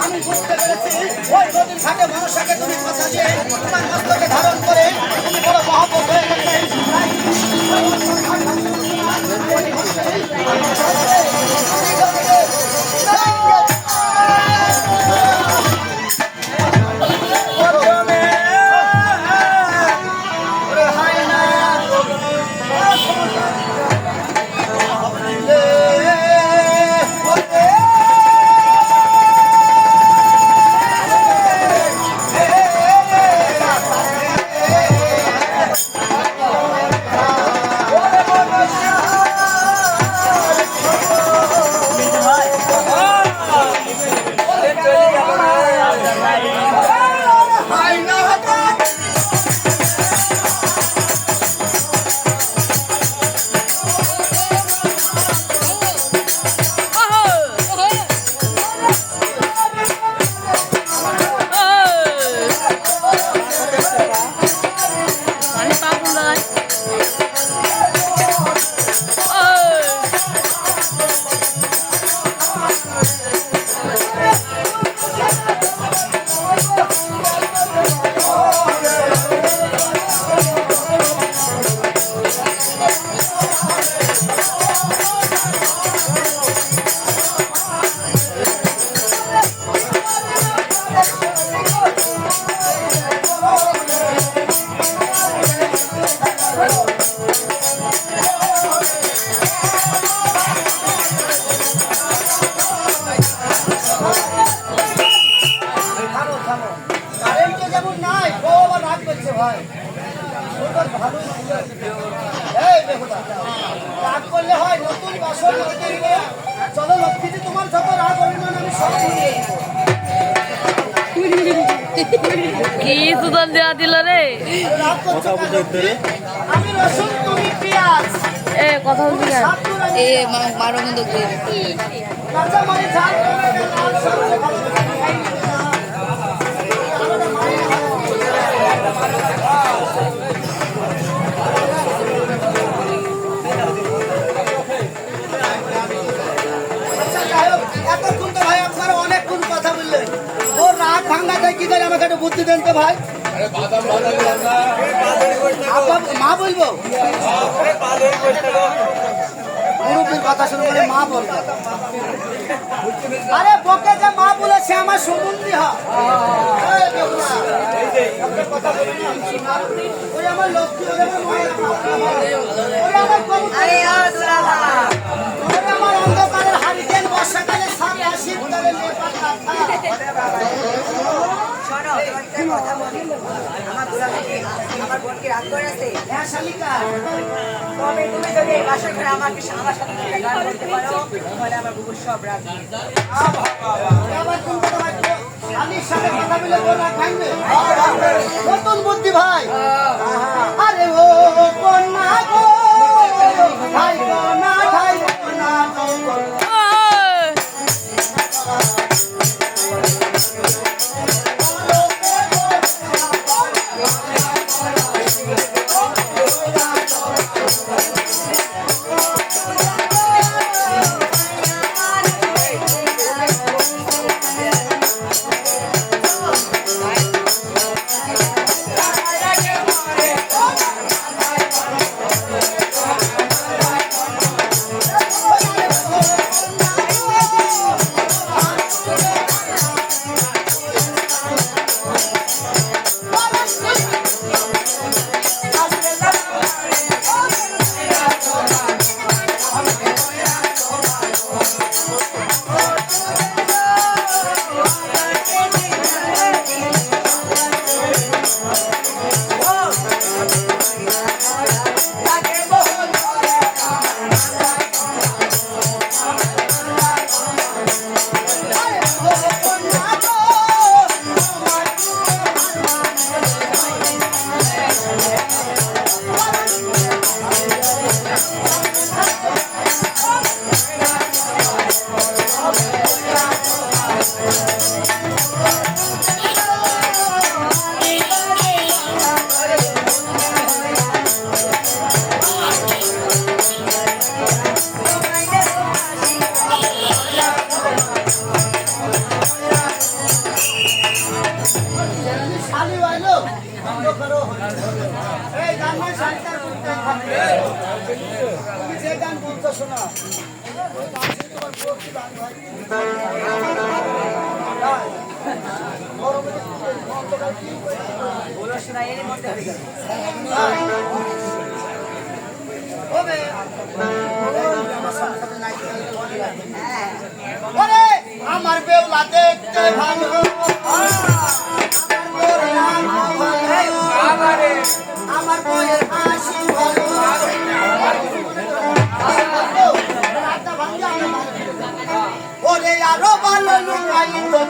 আমি বুঝতে পেরেছি ওই নদীর ঘাটে মনসাকে তুমি কথা দিয়ে তোমার মস্তকে ধারণ করে তুমি বড় মহাপত হয়ে গেছে। চলো লক্ষ্মীজি, তোমার যত রাগ অভিমান আমি সব শুনিয়ে কি সুদান দেওয়া দিল রে। আমি রসুন, তুমি পেঁয়াজ। কথা বলছি মারো মতো কাঁচা মরিচ ঝাল এতক্ষণ তো ভাই আপনারা অনেকক্ষণ কথা বললেন। ওর রাগ ভাঙ্গা যায় কি করে আমাকে একটু বুদ্ধি দেন তো ভাই। মা বলবো মুরব্বীর কথা শুনে বলে মা বলবো। আরে বকে যে মা বলেছে আমার সুমন্দি হয়। ওই আমার লক্ষ্মী, ওই আমার অন্ধকারের হারিকেন, বর্ষাকালে সাদা, শীতকালে আমার বোনকে রাগ করে আছে। হ্যাঁ শালিকা, তবে তুমি যদি এই বাসা করে আমার সাথে গান বলতে পারো তাহলে আমার বুবুর সব রাগ স্বামীর সাথে কথা বলে বোনা খাইবে নতুন বুদ্ধি ভাই। আরে ও কন্যা গো ভাই, কন্যা ভাই, কন্যা রাগ আরো হরি এই গান নয় শান্তার করতে হবে তুমি যে গান বলছো শোনা ওই গান শুনে তোমার প্রতি গান ভাই বলো শোনা এর মধ্যে হয়ে গেল ওরে আমার বেউলা দেখতে ভালো আমার বইয়ের হাসি ভালো ওরে আরো ভালো লুকাই তো